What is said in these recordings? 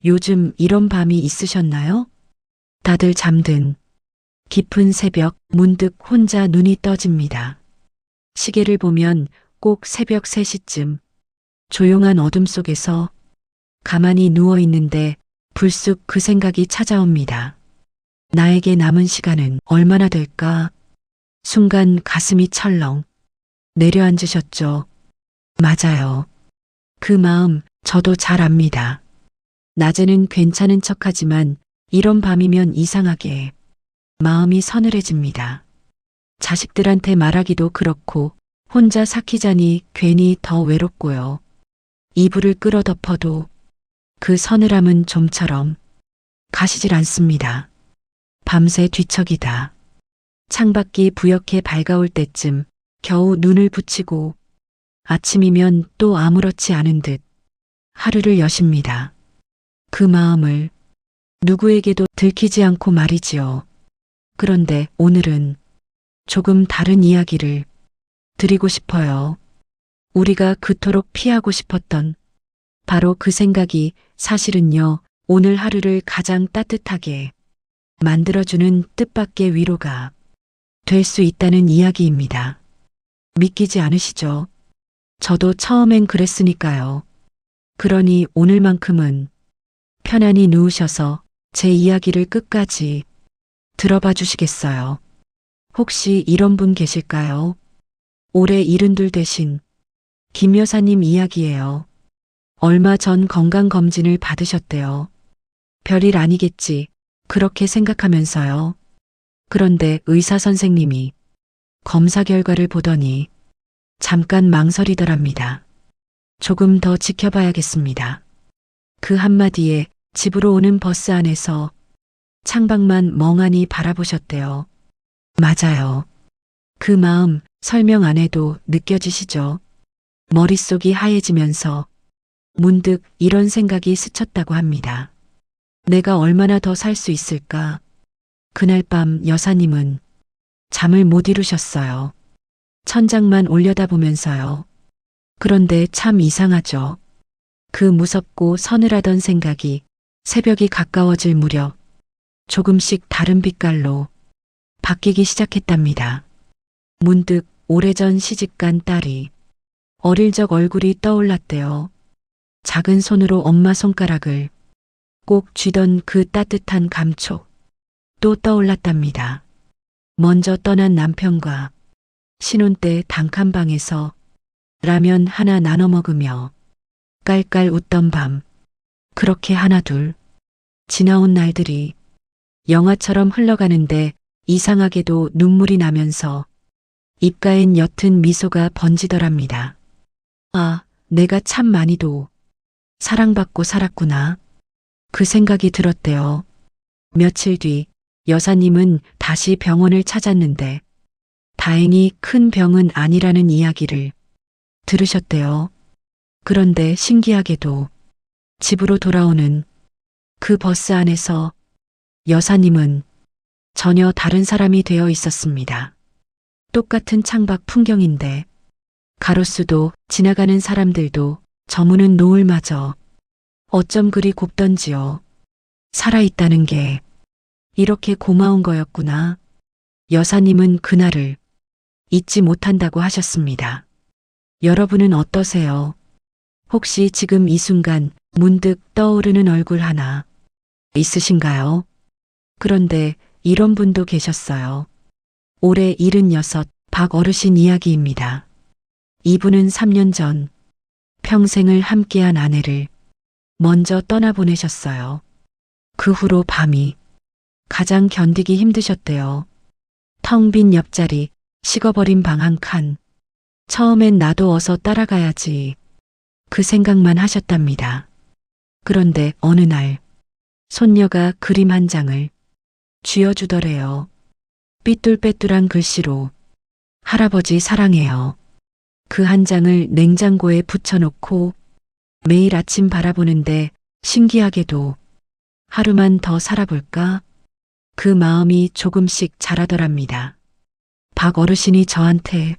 요즘 이런 밤이 있으셨나요? 다들 잠든 깊은 새벽 문득 혼자 눈이 떠집니다. 시계를 보면 꼭 새벽 3시쯤 조용한 어둠 속에서 가만히 누워 있는데 불쑥 그 생각이 찾아옵니다. 나에게 남은 시간은 얼마나 될까? 순간 가슴이 철렁 내려앉으셨죠. 맞아요. 그 마음 저도 잘 압니다. 낮에는 괜찮은 척하지만 이런 밤이면 이상하게 마음이 서늘해집니다. 자식들한테 말하기도 그렇고 혼자 삭히자니 괜히 더 외롭고요. 이불을 끌어덮어도 그 서늘함은 좀처럼 가시질 않습니다. 밤새 뒤척이다. 창밖이 부옇게 밝아올 때쯤 겨우 눈을 붙이고 아침이면 또 아무렇지 않은 듯 하루를 여십니다. 그 마음을 누구에게도 들키지 않고 말이지요. 그런데 오늘은 조금 다른 이야기를 드리고 싶어요. 우리가 그토록 피하고 싶었던 바로 그 생각이 사실은요, 오늘 하루를 가장 따뜻하게 만들어주는 뜻밖의 위로가 될 수 있다는 이야기입니다. 믿기지 않으시죠? 저도 처음엔 그랬으니까요. 그러니 오늘만큼은 편안히 누우셔서 제 이야기를 끝까지 들어봐 주시겠어요? 혹시 이런 분 계실까요? 올해 72 되신 김 여사님 이야기예요. 얼마 전 건강검진을 받으셨대요. 별일 아니겠지, 그렇게 생각하면서요. 그런데 의사 선생님이 검사 결과를 보더니 잠깐 망설이더랍니다. 조금 더 지켜봐야겠습니다. 그 한마디에 집으로 오는 버스 안에서 창밖만 멍하니 바라보셨대요. 맞아요. 그 마음 설명 안 해도 느껴지시죠? 머릿속이 하얘지면서 문득 이런 생각이 스쳤다고 합니다. 내가 얼마나 더 살 수 있을까? 그날 밤 여사님은 잠을 못 이루셨어요. 천장만 올려다보면서요. 그런데 참 이상하죠. 그 무섭고 서늘하던 생각이 새벽이 가까워질 무렵 조금씩 다른 빛깔로 바뀌기 시작했답니다. 문득 오래전 시집간 딸이 어릴 적 얼굴이 떠올랐대요. 작은 손으로 엄마 손가락을 꼭 쥐던 그 따뜻한 감촉 또 떠올랐답니다. 먼저 떠난 남편과 신혼 때 단칸방에서 라면 하나 나눠 먹으며 깔깔 웃던 밤, 그렇게 하나둘 지나온 날들이 영화처럼 흘러가는데 이상하게도 눈물이 나면서 입가엔 옅은 미소가 번지더랍니다. 아, 내가 참 많이도 사랑받고 살았구나. 그 생각이 들었대요. 며칠 뒤 여사님은 다시 병원을 찾았는데 다행히 큰 병은 아니라는 이야기를 들으셨대요. 그런데 신기하게도 집으로 돌아오는 그 버스 안에서 여사님은 전혀 다른 사람이 되어 있었습니다. 똑같은 창밖 풍경인데 가로수도 지나가는 사람들도 저무는 노을마저 어쩜 그리 곱던지요. 살아있다는 게 이렇게 고마운 거였구나. 여사님은 그날을 잊지 못한다고 하셨습니다. 여러분은 어떠세요? 혹시 지금 이 순간 문득 떠오르는 얼굴 하나 있으신가요? 그런데 이런 분도 계셨어요. 올해 76 박 어르신 이야기입니다. 이분은 3년 전 평생을 함께한 아내를 먼저 떠나보내셨어요. 그 후로 밤이 가장 견디기 힘드셨대요. 텅 빈 옆자리, 식어버린 방 한 칸. 처음엔 나도 어서 따라가야지. 그 생각만 하셨답니다. 그런데 어느 날 손녀가 그림 한 장을 쥐어주더래요. 삐뚤빼뚤한 글씨로 할아버지 사랑해요. 그 한 장을 냉장고에 붙여놓고 매일 아침 바라보는데 신기하게도 하루만 더 살아볼까? 그 마음이 조금씩 자라더랍니다. 박 어르신이 저한테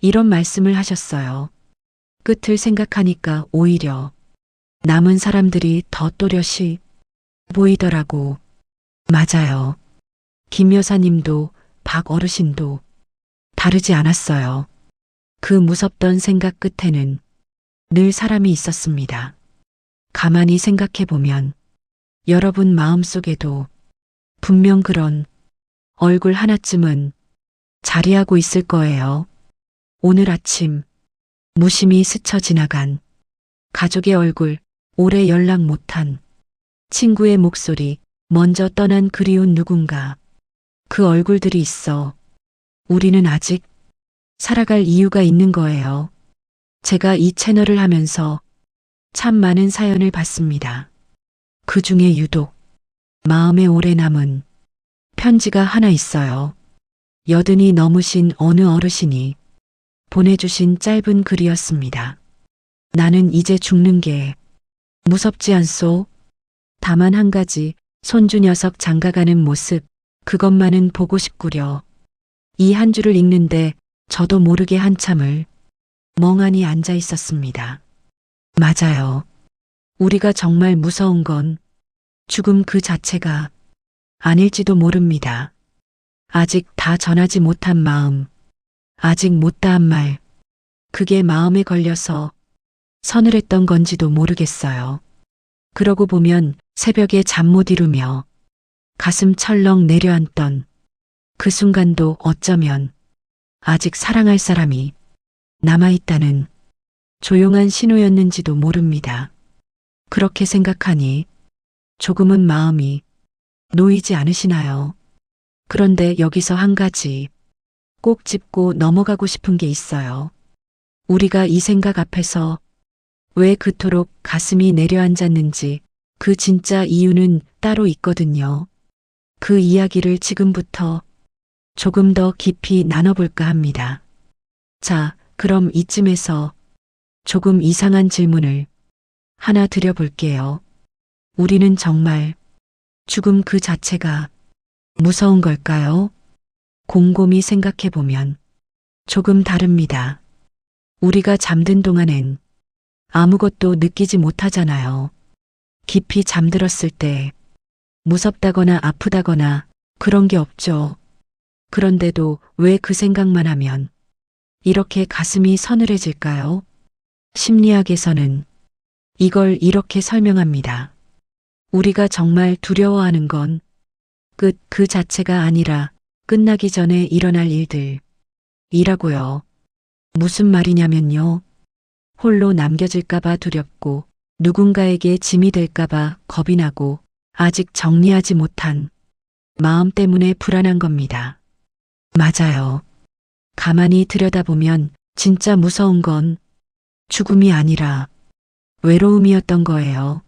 이런 말씀을 하셨어요. 끝을 생각하니까 오히려 남은 사람들이 더 또렷이 보이더라고. 맞아요. 김 여사님도 박 어르신도 다르지 않았어요. 그 무섭던 생각 끝에는 늘 사람이 있었습니다. 가만히 생각해 보면 여러분 마음속에도 분명 그런 얼굴 하나쯤은 자리하고 있을 거예요. 오늘 아침 무심히 스쳐 지나간 가족의 얼굴, 오래 연락 못한 친구의 목소리, 먼저 떠난 그리운 누군가. 그 얼굴들이 있어 우리는 아직 살아갈 이유가 있는 거예요. 제가 이 채널을 하면서 참 많은 사연을 받습니다. 그 중에 유독 마음에 오래 남은 편지가 하나 있어요. 여든이 넘으신 어느 어르신이 보내주신 짧은 글이었습니다. 나는 이제 죽는 게 무섭지 않소? 다만 한 가지, 손주 녀석 장가가는 모습, 그것만은 보고 싶구려. 이 한 줄을 읽는데 저도 모르게 한참을 멍하니 앉아 있었습니다. 맞아요. 우리가 정말 무서운 건 죽음 그 자체가 아닐지도 모릅니다. 아직 다 전하지 못한 마음, 아직 못다한 말, 그게 마음에 걸려서 서늘했던 건지도 모르겠어요. 그러고 보면 새벽에 잠 못 이루며 가슴 철렁 내려앉던 그 순간도 어쩌면 아직 사랑할 사람이 남아있다는 조용한 신호였는지도 모릅니다. 그렇게 생각하니 조금은 마음이 놓이지 않으시나요? 그런데 여기서 한 가지 꼭 짚고 넘어가고 싶은 게 있어요. 우리가 이 생각 앞에서 왜 그토록 가슴이 내려앉았는지 그 진짜 이유는 따로 있거든요. 그 이야기를 지금부터 조금 더 깊이 나눠볼까 합니다. 자, 그럼 이쯤에서 조금 이상한 질문을 하나 드려볼게요. 우리는 정말 죽음 그 자체가 무서운 걸까요? 곰곰이 생각해보면 조금 다릅니다. 우리가 잠든 동안엔 아무것도 느끼지 못하잖아요. 깊이 잠들었을 때 무섭다거나 아프다거나 그런 게 없죠. 그런데도 왜 그 생각만 하면 이렇게 가슴이 서늘해질까요? 심리학에서는 이걸 이렇게 설명합니다. 우리가 정말 두려워하는 건 끝 그 자체가 아니라 끝나기 전에 일어날 일들이라고요. 무슨 말이냐면요. 홀로 남겨질까봐 두렵고 누군가에게 짐이 될까봐 겁이 나고 아직 정리하지 못한 마음 때문에 불안한 겁니다. 맞아요. 가만히 들여다보면 진짜 무서운 건 죽음이 아니라 외로움이었던 거예요.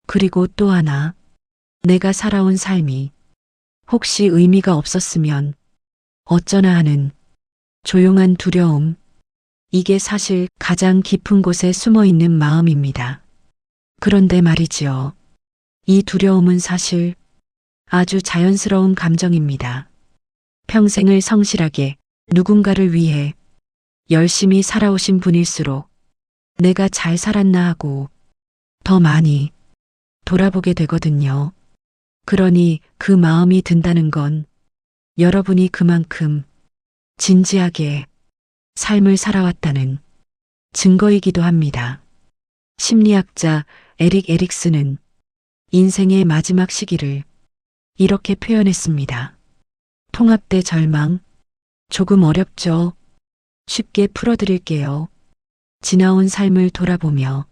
그리고 또 하나, 내가 살아온 삶이 혹시 의미가 없었으면 어쩌나 하는 조용한 두려움, 이게 사실 가장 깊은 곳에 숨어 있는 마음입니다. 그런데 말이지요. 이 두려움은 사실 아주 자연스러운 감정입니다. 평생을 성실하게 누군가를 위해 열심히 살아오신 분일수록 내가 잘 살았나 하고 더 많이 돌아보게 되거든요. 그러니 그 마음이 든다는 건 여러분이 그만큼 진지하게 삶을 살아왔다는 증거이기도 합니다. 심리학자 에릭 에릭슨은 인생의 마지막 시기를 이렇게 표현했습니다. 통합대 절망, 조금 어렵죠? 쉽게 풀어드릴게요. 지나온 삶을 돌아보며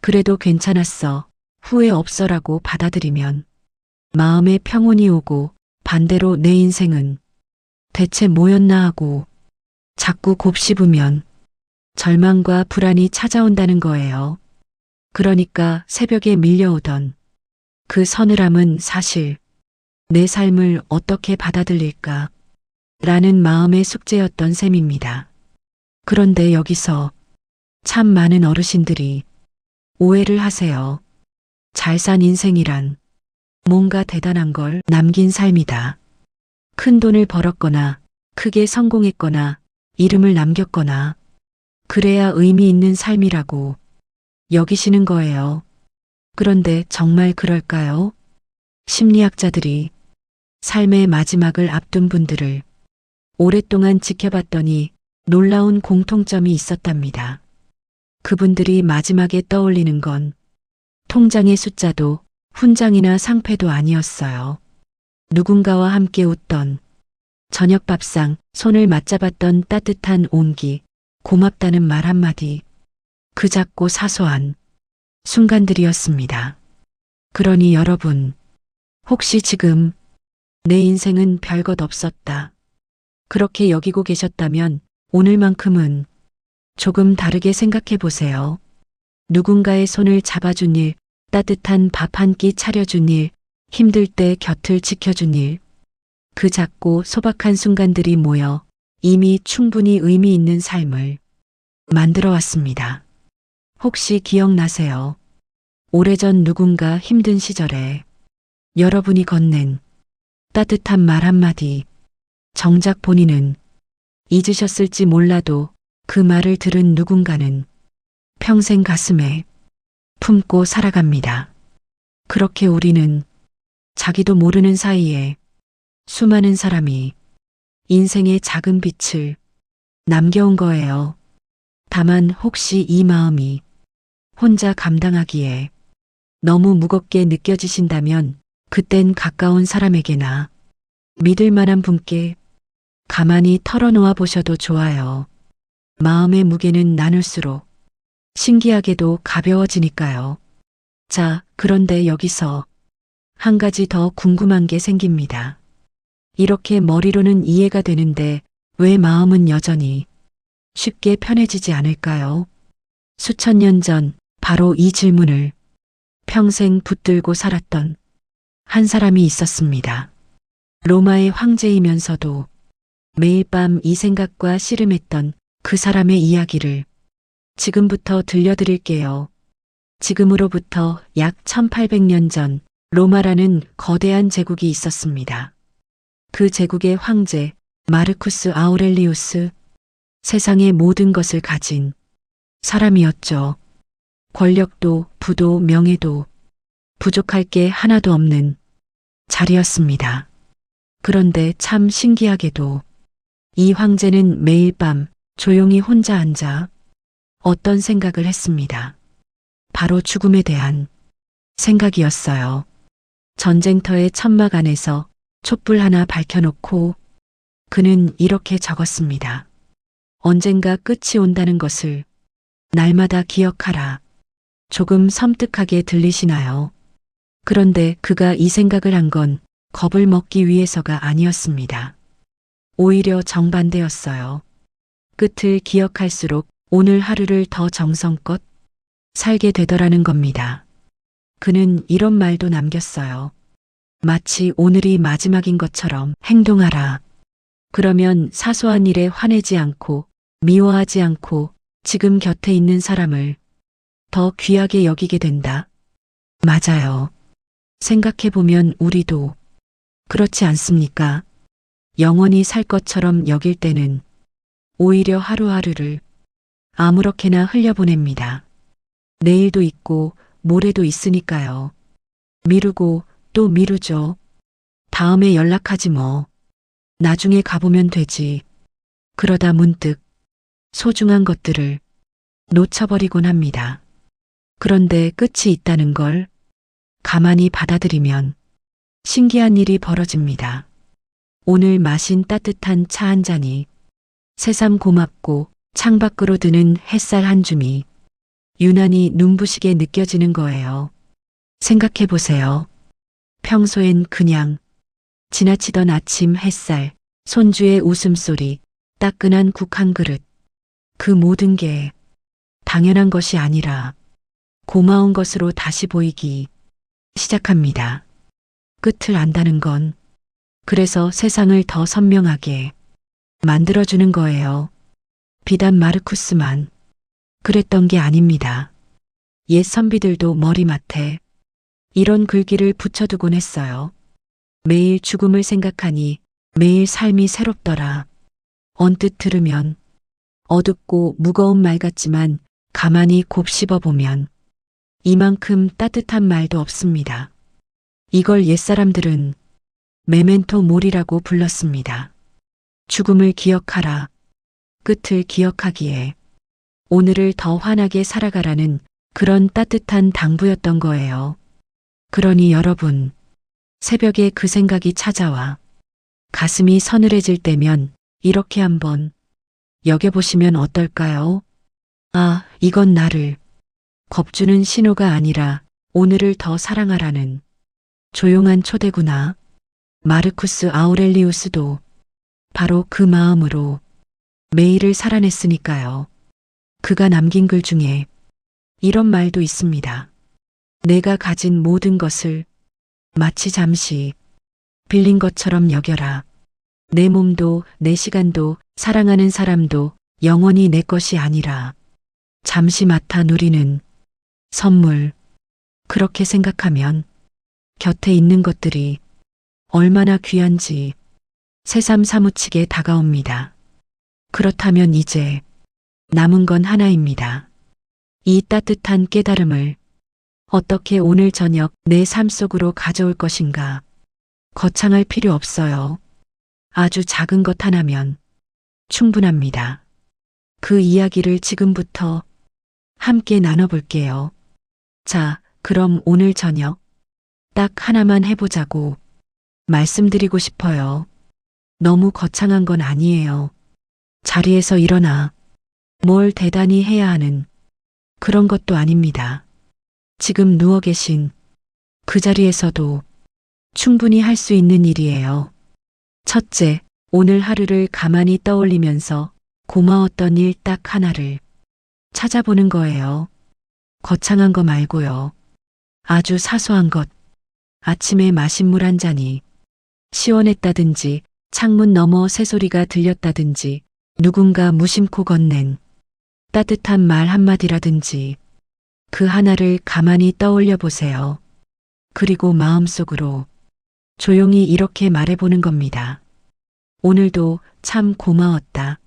그래도 괜찮았어, 후회 없어라고 받아들이면 마음에 평온이 오고, 반대로 내 인생은 대체 뭐였나 하고 자꾸 곱씹으면 절망과 불안이 찾아온다는 거예요. 그러니까 새벽에 밀려오던 그 서늘함은 사실 내 삶을 어떻게 받아들일까 라는 마음의 숙제였던 셈입니다. 그런데 여기서 참 많은 어르신들이 오해를 하세요. 잘 산 인생이란 뭔가 대단한 걸 남긴 삶이다. 큰 돈을 벌었거나 크게 성공했거나 이름을 남겼거나 그래야 의미 있는 삶이라고 여기시는 거예요. 그런데 정말 그럴까요? 심리학자들이 삶의 마지막을 앞둔 분들을 오랫동안 지켜봤더니 놀라운 공통점이 있었답니다. 그분들이 마지막에 떠올리는 건 통장의 숫자도 훈장이나 상패도 아니었어요. 누군가와 함께 웃던 저녁 밥상, 손을 맞잡았던 따뜻한 온기, 고맙다는 말 한마디, 그 작고 사소한 순간들이었습니다. 그러니 여러분, 혹시 지금 내 인생은 별것 없었다. 그렇게 여기고 계셨다면 오늘만큼은 조금 다르게 생각해 보세요. 누군가의 손을 잡아준 일, 따뜻한 밥 한 끼 차려준 일, 힘들 때 곁을 지켜준 일. 그 작고 소박한 순간들이 모여 이미 충분히 의미 있는 삶을 만들어 왔습니다. 혹시 기억나세요? 오래전 누군가 힘든 시절에 여러분이 건넨 따뜻한 말 한마디, 정작 본인은 잊으셨을지 몰라도 그 말을 들은 누군가는 평생 가슴에 품고 살아갑니다. 그렇게 우리는 자기도 모르는 사이에 수많은 사람이 인생의 작은 빛을 남겨온 거예요. 다만 혹시 이 마음이 혼자 감당하기에 너무 무겁게 느껴지신다면 그땐 가까운 사람에게나 믿을 만한 분께 가만히 털어놓아 보셔도 좋아요. 마음의 무게는 나눌수록 신기하게도 가벼워지니까요. 자, 그런데 여기서 한 가지 더 궁금한 게 생깁니다. 이렇게 머리로는 이해가 되는데 왜 마음은 여전히 쉽게 편해지지 않을까요? 수천 년 전 바로 이 질문을 평생 붙들고 살았던 한 사람이 있었습니다. 로마의 황제이면서도 매일 밤 이 생각과 씨름했던 그 사람의 이야기를 지금부터 들려드릴게요. 지금으로부터 약 1800년 전 로마라는 거대한 제국이 있었습니다. 그 제국의 황제 마르쿠스 아우렐리우스, 세상의 모든 것을 가진 사람이었죠. 권력도 부도 명예도 부족할 게 하나도 없는 자리였습니다. 그런데 참 신기하게도 이 황제는 매일 밤 조용히 혼자 앉아 어떤 생각을 했습니다. 바로 죽음에 대한 생각이었어요. 전쟁터의 천막 안에서 촛불 하나 밝혀놓고 그는 이렇게 적었습니다. 언젠가 끝이 온다는 것을 날마다 기억하라. 조금 섬뜩하게 들리시나요? 그런데 그가 이 생각을 한 건 겁을 먹기 위해서가 아니었습니다. 오히려 정반대였어요. 끝을 기억할수록 오늘 하루를 더 정성껏 살게 되더라는 겁니다. 그는 이런 말도 남겼어요. 마치 오늘이 마지막인 것처럼 행동하라. 그러면 사소한 일에 화내지 않고 미워하지 않고 지금 곁에 있는 사람을 더 귀하게 여기게 된다. 맞아요. 생각해보면 우리도 그렇지 않습니까? 영원히 살 것처럼 여길 때는 오히려 하루하루를 아무렇게나 흘려보냅니다. 내일도 있고 모레도 있으니까요. 미루고 또 미루죠. 다음에 연락하지 뭐. 나중에 가보면 되지. 그러다 문득 소중한 것들을 놓쳐버리곤 합니다. 그런데 끝이 있다는 걸 가만히 받아들이면 신기한 일이 벌어집니다. 오늘 마신 따뜻한 차 한 잔이 새삼 고맙고 창밖으로 드는 햇살 한 줌이 유난히 눈부시게 느껴지는 거예요. 생각해 보세요. 평소엔 그냥 지나치던 아침 햇살, 손주의 웃음소리, 따끈한 국 한 그릇. 그 모든 게 당연한 것이 아니라 고마운 것으로 다시 보이기 시작합니다. 끝을 안다는 건 그래서 세상을 더 선명하게 만들어주는 거예요. 비단 마르쿠스만 그랬던 게 아닙니다. 옛 선비들도 머리맡에 이런 글귀를 붙여두곤 했어요. 매일 죽음을 생각하니 매일 삶이 새롭더라. 언뜻 들으면 어둡고 무거운 말 같지만 가만히 곱씹어 보면 이만큼 따뜻한 말도 없습니다. 이걸 옛사람들은 메멘토 모리라고 불렀습니다. 죽음을 기억하라. 끝을 기억하기에 오늘을 더 환하게 살아가라는 그런 따뜻한 당부였던 거예요. 그러니 여러분, 새벽에 그 생각이 찾아와 가슴이 서늘해질 때면 이렇게 한번 여겨보시면 어떨까요? 아, 이건 나를 겁주는 신호가 아니라 오늘을 더 사랑하라는 조용한 초대구나. 마르쿠스 아우렐리우스도 바로 그 마음으로 매일을 살아냈으니까요. 그가 남긴 글 중에 이런 말도 있습니다. 내가 가진 모든 것을 마치 잠시 빌린 것처럼 여겨라. 내 몸도 내 시간도 사랑하는 사람도 영원히 내 것이 아니라 잠시 맡아 누리는 선물. 그렇게 생각하면 곁에 있는 것들이 얼마나 귀한지 새삼 사무치게 다가옵니다. 그렇다면 이제 남은 건 하나입니다. 이 따뜻한 깨달음을 어떻게 오늘 저녁 내 삶 속으로 가져올 것인가. 거창할 필요 없어요. 아주 작은 것 하나면 충분합니다. 그 이야기를 지금부터 함께 나눠볼게요. 자, 그럼 오늘 저녁 딱 하나만 해보자고 말씀드리고 싶어요. 너무 거창한 건 아니에요. 자리에서 일어나 뭘 대단히 해야 하는 그런 것도 아닙니다. 지금 누워 계신 그 자리에서도 충분히 할 수 있는 일이에요. 첫째, 오늘 하루를 가만히 떠올리면서 고마웠던 일 딱 하나를 찾아보는 거예요. 거창한 거 말고요. 아주 사소한 것. 아침에 마신 물 한 잔이 시원했다든지, 창문 너머 새소리가 들렸다든지, 누군가 무심코 건넨 따뜻한 말 한마디라든지, 그 하나를 가만히 떠올려 보세요. 그리고 마음속으로 조용히 이렇게 말해보는 겁니다. 오늘도 참 고마웠다.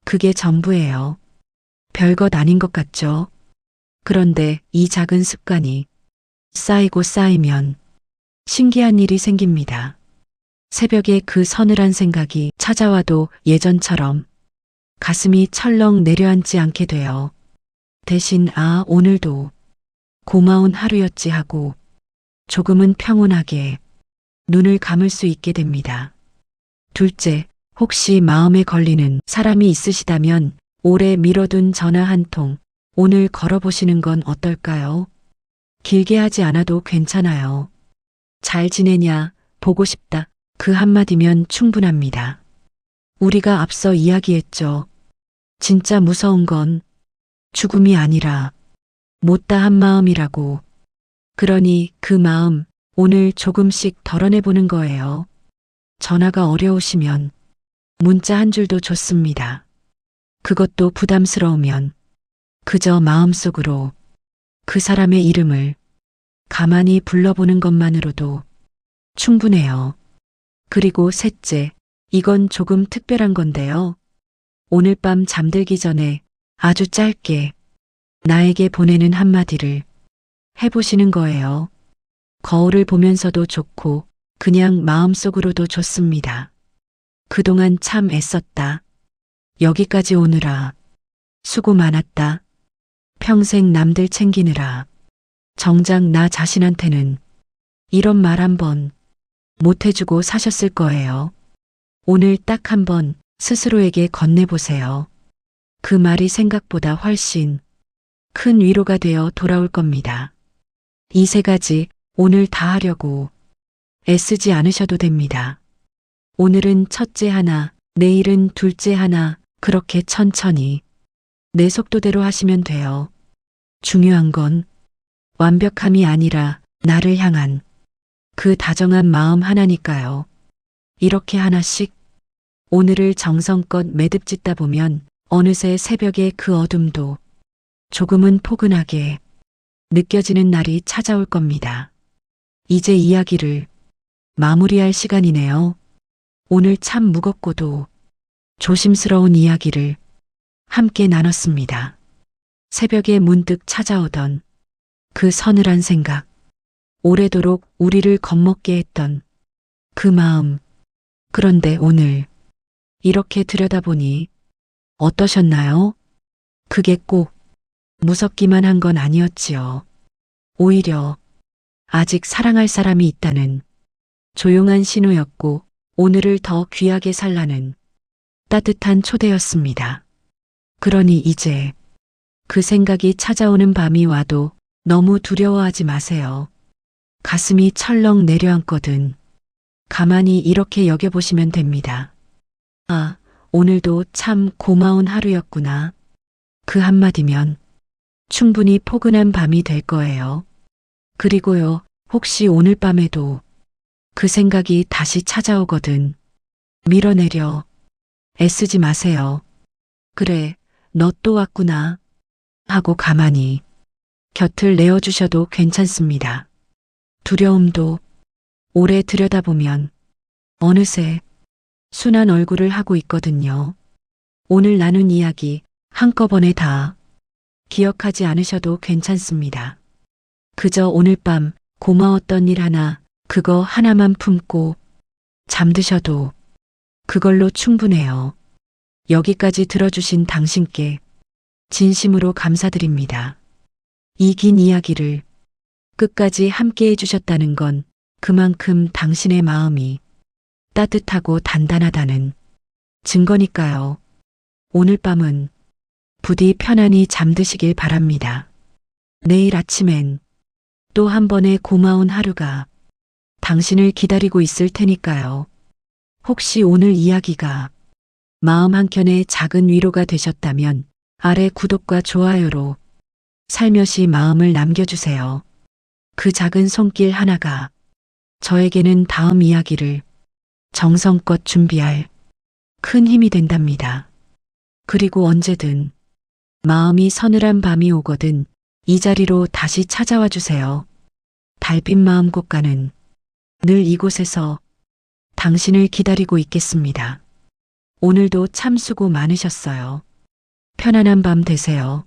그게 전부예요. 별것 아닌 것 같죠? 그런데 이 작은 습관이 쌓이고 쌓이면 신기한 일이 생깁니다. 새벽에 그 서늘한 생각이 찾아와도 예전처럼 가슴이 철렁 내려앉지 않게 돼요. 대신 아, 오늘도 고마운 하루였지 하고 조금은 평온하게 눈을 감을 수 있게 됩니다. 둘째, 혹시 마음에 걸리는 사람이 있으시다면 오래 미뤄둔 전화 한 통 오늘 걸어보시는 건 어떨까요? 길게 하지 않아도 괜찮아요. 잘 지내냐, 보고 싶다. 그 한마디면 충분합니다. 우리가 앞서 이야기했죠. 진짜 무서운 건 죽음이 아니라 못다한 마음이라고. 그러니 그 마음 오늘 조금씩 덜어내보는 거예요. 전화가 어려우시면 문자 한 줄도 좋습니다. 그것도 부담스러우면 그저 마음속으로 그 사람의 이름을 가만히 불러보는 것만으로도 충분해요. 그리고 셋째, 이건 조금 특별한 건데요. 오늘 밤 잠들기 전에 아주 짧게 나에게 보내는 한마디를 해보시는 거예요. 거울을 보면서도 좋고 그냥 마음속으로도 좋습니다. 그동안 참 애썼다. 여기까지 오느라 수고 많았다. 평생 남들 챙기느라 정작 나 자신한테는 이런 말 한번 못 해주고 사셨을 거예요. 오늘 딱 한번 스스로에게 건네보세요. 그 말이 생각보다 훨씬 큰 위로가 되어 돌아올 겁니다. 이 세 가지 오늘 다 하려고 애쓰지 않으셔도 됩니다. 오늘은 첫째 하나, 내일은 둘째 하나, 그렇게 천천히 내 속도대로 하시면 돼요. 중요한 건 완벽함이 아니라 나를 향한 그 다정한 마음 하나니까요. 이렇게 하나씩 오늘을 정성껏 매듭짓다 보면 어느새 새벽의 그 어둠도 조금은 포근하게 느껴지는 날이 찾아올 겁니다. 이제 이야기를 마무리할 시간이네요. 오늘 참 무겁고도 조심스러운 이야기를 함께 나눴습니다. 새벽에 문득 찾아오던 그 서늘한 생각, 오래도록 우리를 겁먹게 했던 그 마음. 그런데 오늘 이렇게 들여다보니 어떠셨나요? 그게 꼭 무섭기만 한 건 아니었지요. 오히려 아직 사랑할 사람이 있다는 조용한 신호였고 오늘을 더 귀하게 살라는 따뜻한 초대였습니다. 그러니 이제 그 생각이 찾아오는 밤이 와도 너무 두려워하지 마세요. 가슴이 철렁 내려앉거든 가만히 이렇게 여겨보시면 됩니다. 아, 오늘도 참 고마운 하루였구나. 그 한마디면 충분히 포근한 밤이 될 거예요. 그리고요, 혹시 오늘 밤에도 그 생각이 다시 찾아오거든 밀어내려 애쓰지 마세요. 그래, 너 또 왔구나 하고 가만히 곁을 내어주셔도 괜찮습니다. 두려움도 오래 들여다보면 어느새 순한 얼굴을 하고 있거든요. 오늘 나눈 이야기 한꺼번에 다 기억하지 않으셔도 괜찮습니다. 그저 오늘 밤 고마웠던 일 하나, 그거 하나만 품고 잠드셔도 그걸로 충분해요. 여기까지 들어주신 당신께 진심으로 감사드립니다. 이 긴 이야기를 끝까지 함께 해주셨다는 건 그만큼 당신의 마음이 따뜻하고 단단하다는 증거니까요. 오늘 밤은 부디 편안히 잠드시길 바랍니다. 내일 아침엔 또 한 번의 고마운 하루가 당신을 기다리고 있을 테니까요. 혹시 오늘 이야기가 마음 한켠에 작은 위로가 되셨다면 아래 구독과 좋아요로 살며시 마음을 남겨주세요. 그 작은 손길 하나가 저에게는 다음 이야기를 정성껏 준비할 큰 힘이 된답니다. 그리고 언제든 마음이 서늘한 밤이 오거든 이 자리로 다시 찾아와 주세요. 달빛 마음 곳간은 늘 이곳에서 당신을 기다리고 있겠습니다. 오늘도 참 수고 많으셨어요. 편안한 밤 되세요.